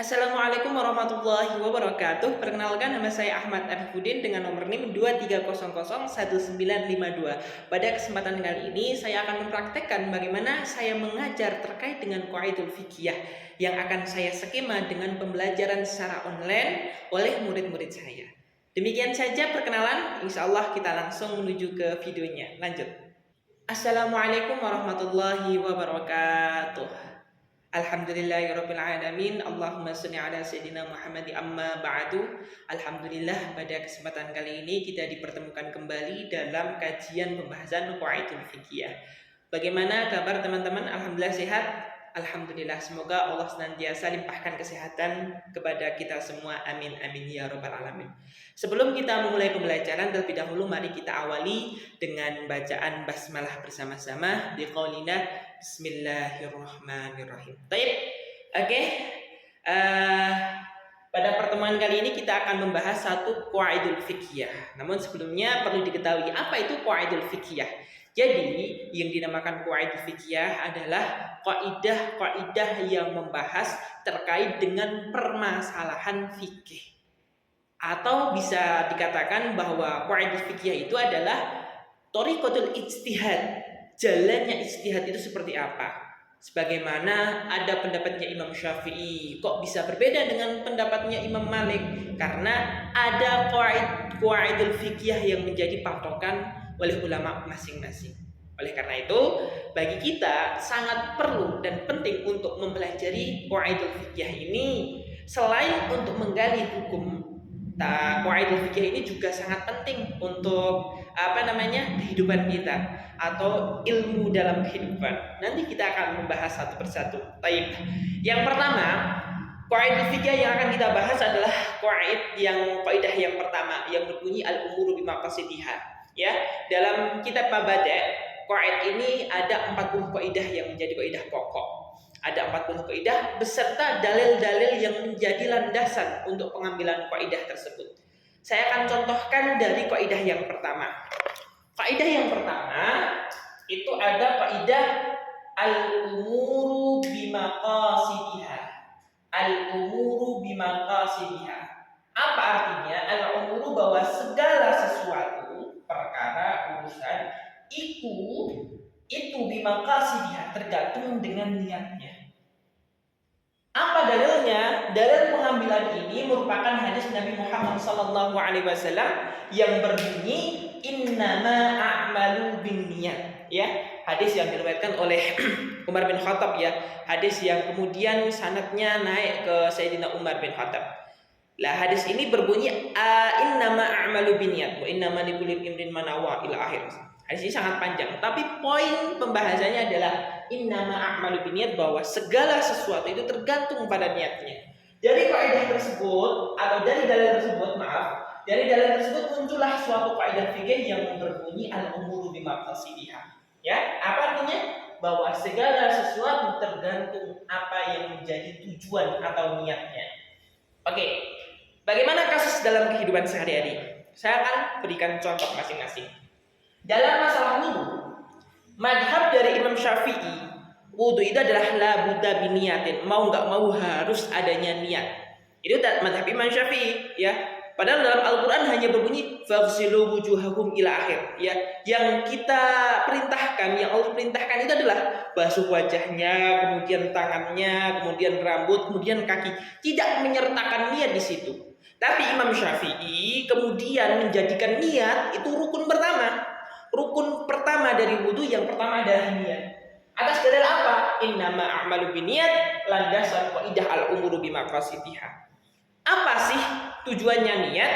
Assalamualaikum warahmatullahi wabarakatuh. Perkenalkan, nama saya Ahmad Arifudin dengan nomor NIM 230001952. Pada kesempatan kali ini saya akan mempraktekkan bagaimana saya mengajar terkait dengan qaidul fiqhiyah yang akan saya skema dengan pembelajaran secara online oleh murid-murid saya. Demikian saja perkenalan, insya Allah kita langsung menuju ke videonya. Lanjut. Assalamualaikum warahmatullahi wabarakatuh. Alhamdulillahirrabbilalamin. Allahumma salli ala sayyidina Muhammad amma ba'du. Alhamdulillah, pada kesempatan kali ini kita dipertemukan kembali dalam kajian pembahasan qaidul fiqhiyah. Bagaimana kabar teman-teman? Alhamdulillah sehat. Alhamdulillah, semoga Allah senantiasa limpahkan kesehatan kepada kita semua. Amin amin ya rabbal alamin. Sebelum kita memulai pembelajaran, terlebih dahulu mari kita awali dengan bacaan basmalah bersama-sama di qaulina Bismillahirrahmanirrahim. Baik. Oke. Pada pertemuan kali ini kita akan membahas satu qaidul fiqhiyah. Namun sebelumnya perlu diketahui apa itu qaidul fiqhiyah. Jadi yang dinamakan qaidul fiqhiyah adalah kaidah-kaidah yang membahas terkait dengan permasalahan fikih. Atau bisa dikatakan bahwa qaidul fiqhiyah itu adalah thariqatul ijtihad. Jalannya ijtihad itu seperti apa? Sebagaimana ada pendapatnya Imam Syafi'i, kok bisa berbeda dengan pendapatnya Imam Malik? Karena ada qaidul fiqhiyah yang menjadi patokan oleh ulama masing-masing. Oleh karena itu, bagi kita sangat perlu dan penting untuk mempelajari qaidul fiqhiyah ini. Selain untuk menggali hukum, qaidul fiqhiyah ini juga sangat penting untuk kehidupan kita atau ilmu dalam kehidupan. Nanti kita akan membahas satu persatu. Baik. Yang pertama, qaidul fiqhiyah yang akan kita bahas adalah kaidah yang pertama yang berbunyi al-umuru bimaqasidiha. Ya, dalam kitab Mabada' qaid ini ada 40 kaidah yang menjadi kaidah pokok. Ada 40 kaidah beserta dalil-dalil yang menjadi landasan untuk pengambilan kaidah tersebut. Saya akan contohkan dari kaidah yang pertama. Kaidah yang pertama itu ada kaidah al-umuru bimaqasidiha. Al-umuru bimaqasidiha. Apa artinya? Al-umuru bahwa segala sesuatu, perkara, urusan itu bimaqasidiha, tergantung dengan niatnya. Apa dalilnya? Dalil pengambilan ini merupakan hadis Nabi Muhammad SAW yang berbunyi innama a'malu binniyat. Ya, hadis yang diriwayatkan oleh Umar bin Khattab, ya. Hadis yang kemudian sanadnya naik ke Sayyidina Umar bin Khattab. Lah, hadis ini berbunyi innama a'malu binniyat wa innama likulli imrin ma nawa ila akhir. Hadis ini sangat panjang, tapi poin pembahasannya adalah innama a'malu binniyat, bahwa segala sesuatu itu tergantung pada niatnya. Dari kaidah tersebut atau dari dalil tersebut, dari dalil tersebut muncullah suatu kaidah fikih yang berbunyi al-umuru bimaqasidiha. Ya, apa artinya? Bahwa segala sesuatu tergantung apa yang menjadi tujuan atau niatnya. Oke. Bagaimana kasus dalam kehidupan sehari-hari? Saya akan berikan contoh masing-masing. Dalam masalah wudu, madhab dari Imam Syafi'i, wudu itu adalah la budda biniyatin, mau nggak mau harus adanya niat. Itu madhab Imam Syafi'i, ya. Padahal dalam Al-Quran hanya berbunyi faghsilu wujuhakum ila akhir, ya. Yang kita perintahkan, yang Allah perintahkan itu adalah basuh wajahnya, kemudian tangannya, kemudian rambut, kemudian kaki. Tidak menyertakan niat di situ. Tapi Imam Syafi'i kemudian menjadikan niat itu rukun pertama. Rukun pertama dari wudu yang pertama adalah niat. Atas dalil apa? Innama a'malu binniyat, landasan kaidah al-umuru bimaqasidiha. Apa sih tujuannya niat?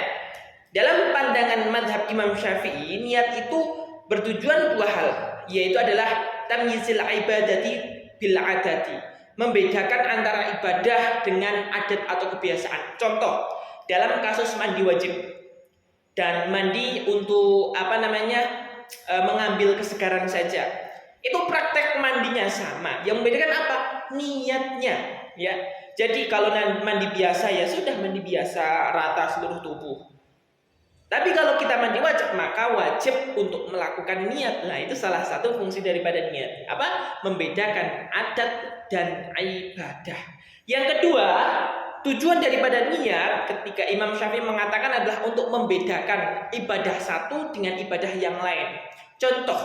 Dalam pandangan madhab Imam Syafi'i, niat itu bertujuan dua hal, yaitu adalah tamyizil ibadati bil adati, membedakan antara ibadah dengan adat atau kebiasaan. Contoh, dalam kasus mandi wajib dan mandi untuk mengambil kesegaran saja, itu praktek mandinya sama. Yang membedakan apa? Niatnya, ya. Jadi kalau mandi biasa, ya sudah mandi biasa rata seluruh tubuh. Tapi kalau kita mandi wajib, maka wajib untuk melakukan niat. Nah, itu salah satu fungsi daripada niat. Apa? Membedakan adat dan ibadah. Yang kedua, tujuan daripada niat ketika Imam Syafi'i mengatakan adalah untuk membedakan ibadah satu dengan ibadah yang lain. Contoh,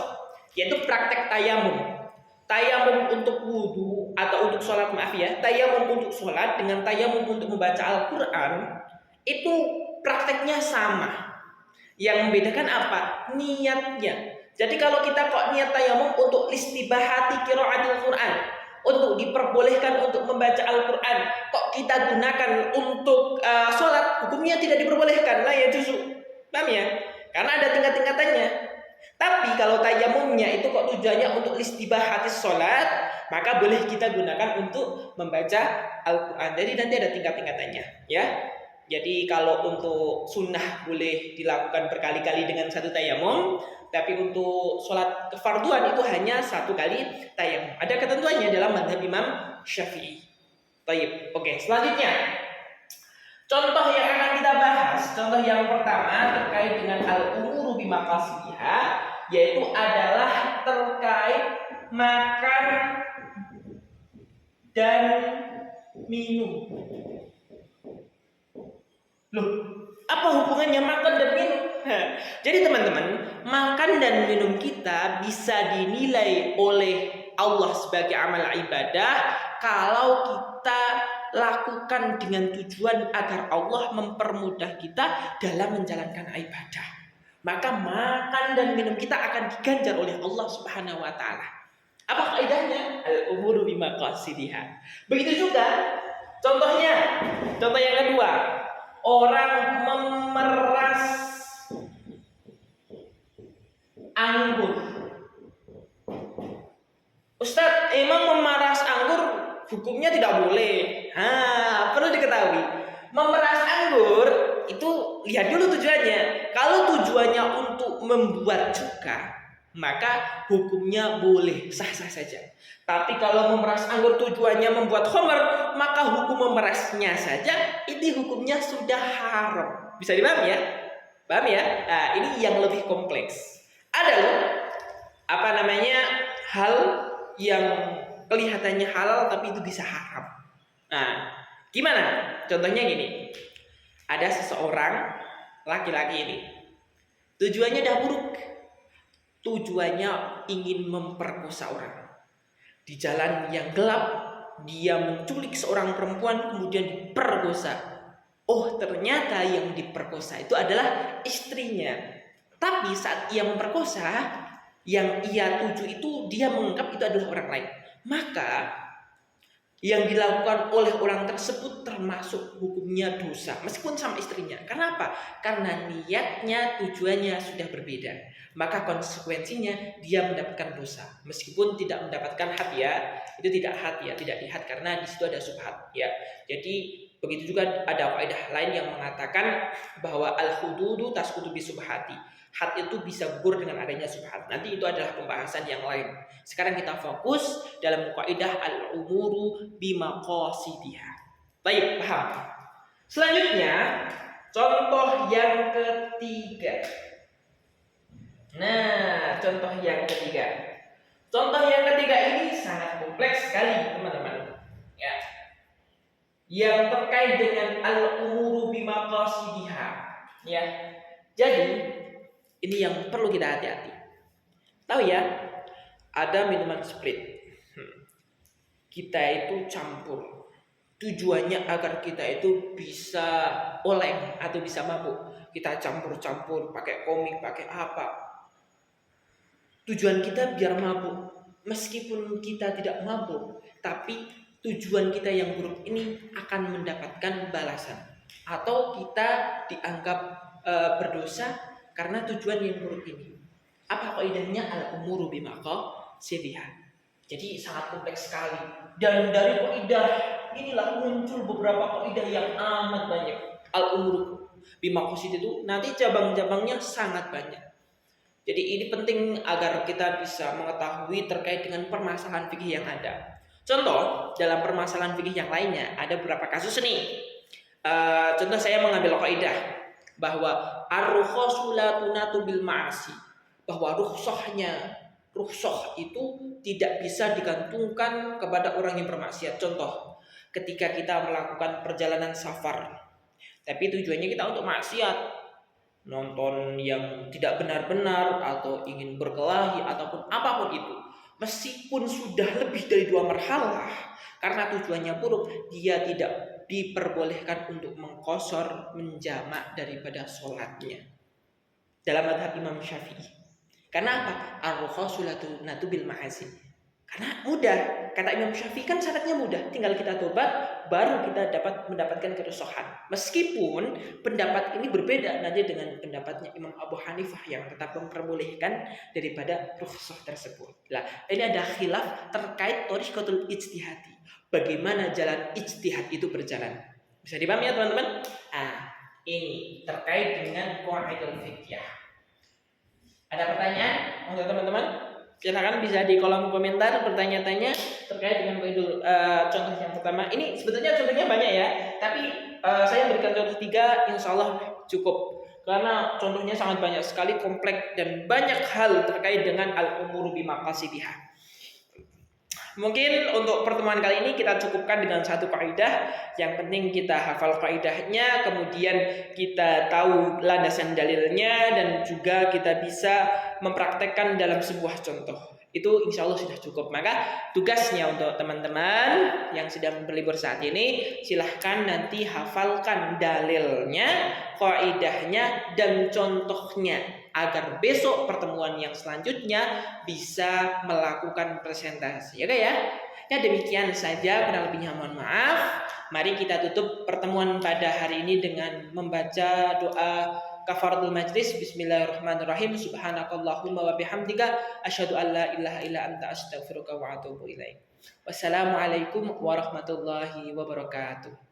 yaitu praktek tayamum. Tayamum untuk wudhu atau untuk sholat, maaf ya, tayamum untuk sholat dengan tayamum untuk membaca Al-Quran itu prakteknya sama. Yang membedakan apa? Niatnya. Jadi kalau kita kok niat tayamum untuk istibahati qiraatil Quran, untuk diperbolehkan untuk membaca Al-Quran, kok kita gunakan untuk sholat, hukumnya tidak diperbolehkan lah ya justru. Paham ya? Karena ada tingkat-tingkatannya. Tapi kalau tayamumnya itu kok tujuannya untuk istibahati sholat, maka boleh kita gunakan untuk membaca Al-Quran. Jadi nanti ada tingkat-tingkatannya ya. Jadi kalau untuk sunnah boleh dilakukan berkali-kali dengan satu tayamum, tapi untuk sholat kefarduan itu hanya satu kali tayamum. Ada ketentuannya dalam mazhab Imam Syafi'i. Baik, oke. Selanjutnya, contoh yang akan kita bahas, contoh yang pertama terkait dengan al-umuru bimaqasidiha, yaitu adalah terkait makan dan minum. Loh, apa hubungannya makan dan minum? Jadi teman-teman, makan dan minum kita bisa dinilai oleh Allah sebagai amal ibadah kalau kita lakukan dengan tujuan agar Allah mempermudah kita dalam menjalankan ibadah. Maka makan dan minum kita akan diganjar oleh Allah Subhanahu wa taala. Apa kaidahnya? Al-umuru bimaqasidiha. Begitu juga contohnya, contoh yang kedua, orang memeras anggur. Ustadz, emang memeras anggur hukumnya tidak boleh? Perlu diketahui, memeras anggur itu lihat dulu tujuannya. Kalau tujuannya untuk membuat cuka, maka hukumnya boleh, sah-sah saja. Tapi kalau memeras anggur tujuannya membuat khamar, maka hukum memerasnya saja ini hukumnya sudah haram. Bisa dipahami ya? Paham ya? Nah, ini yang lebih kompleks. Ada loh, hal yang kelihatannya halal tapi itu bisa haram. Nah, gimana? Contohnya gini. Ada seseorang laki-laki ini tujuannya dah buruk. Tujuannya ingin memperkosa orang. Di jalan yang gelap dia menculik seorang perempuan kemudian diperkosa. Oh, ternyata yang diperkosa itu adalah istrinya. Tapi saat ia memperkosa, yang ia tuju itu dia menganggap itu adalah orang lain. Maka yang dilakukan oleh orang tersebut termasuk hukumnya dosa meskipun sama istrinya. Karena apa? Karena niatnya, tujuannya sudah berbeda. Maka konsekuensinya dia mendapatkan dosa meskipun tidak mendapatkan had ya. Itu tidak had ya, tidak dihad karena di situ ada subhat ya. Jadi begitu juga ada kaidah lain yang mengatakan bahwa al-hududu tasqutu bi subhati. Had itu bisa gugur dengan adanya subhat. Nanti itu adalah pembahasan yang lain. Sekarang kita fokus dalam kaidah al-umuru bimaqasidiha. Baik, paham? Selanjutnya, contoh yang ketiga. Nah, contoh yang ketiga. Contoh yang ketiga ini sangat kompleks sekali, teman-teman. Ya. Yang terkait dengan al-umuru bimaqasidiha. Ya. Jadi, ini yang perlu kita hati-hati. Tahu ya, ada minuman Sprite. Kita itu campur. Tujuannya agar kita itu bisa oleng atau bisa mabuk. Kita campur-campur pakai komik, pakai apa. Tujuan kita biar mabuk. Meskipun kita tidak mabuk, tapi tujuan kita yang buruk ini akan mendapatkan balasan. Atau kita dianggap berdosa karena tujuan yang buruk ini. Apa kaidahnya? Al-umuru bimaqasidiha. Jadi sangat kompleks sekali. Dan dari kaidah inilah muncul beberapa kaidah yang amat banyak. Al-umuru bimaqasid itu nanti cabang-cabangnya sangat banyak. Jadi ini penting agar kita bisa mengetahui terkait dengan permasalahan fikih yang ada. Contoh, dalam permasalahan fikih yang lainnya ada beberapa kasus nih. Contoh saya mengambil kaidah bahwa ar-rukhsah la tunatu bil ma'asi, bahwa rukhsah itu tidak bisa digantungkan kepada orang yang bermaksiat. Contoh, ketika kita melakukan perjalanan safar, tapi tujuannya kita untuk maksiat, nonton yang tidak benar-benar atau ingin berkelahi ataupun apapun itu, meskipun sudah lebih dari 2 marhalah, karena tujuannya buruk, dia tidak diperbolehkan untuk mengqashar, menjamak daripada sholatnya dalam madhab Imam Syafi'i. Karena apa? Ar-rukhasulatu bil ma'asi. Karena mudah, kata Imam Syafi'i kan syaratnya mudah, tinggal kita tobat baru kita dapat mendapatkan kerusuhan. Meskipun pendapat ini berbeda nanti dengan pendapatnya Imam Abu Hanifah yang tetap memperbolehkan daripada rukhsah tersebut. Nah, ini ada khilaf terkait thariqatul ijtihadi. Bagaimana jalan ijtihad itu berjalan? Bisa dipahami ya teman-teman? Ini terkait dengan qaidah fikih. Ada pertanyaan untuk teman-teman? Silakan bisa di kolom komentar bertanya-tanya terkait dengan contoh yang pertama. Ini sebetulnya contohnya banyak ya, tapi saya berikan contoh 3, insya Allah cukup. Karena contohnya sangat banyak sekali, kompleks dan banyak hal terkait dengan al-umuru bimaqasidiha. Mungkin untuk pertemuan kali ini kita cukupkan dengan satu kaidah. Yang penting kita hafal kaidahnya, kemudian kita tahu landasan dalilnya, dan juga kita bisa mempraktekkan dalam sebuah contoh. Itu insya Allah sudah cukup. Maka tugasnya untuk teman-teman yang sedang berlibur saat ini, silahkan nanti hafalkan dalilnya, kaidahnya, dan contohnya, agar besok pertemuan yang selanjutnya bisa melakukan presentasi. Oke ya? Ya demikian saja, kurang lebihnya mohon maaf. Mari kita tutup pertemuan pada hari ini dengan membaca doa kafaratul majlis. Bismillahirrahmanirrahim. Subhanakallahumma wa bihamdika asyhadu an la ilaha illa anta astaghfiruka wa atubu ilaik. Wassalamualaikum warahmatullahi wabarakatuh.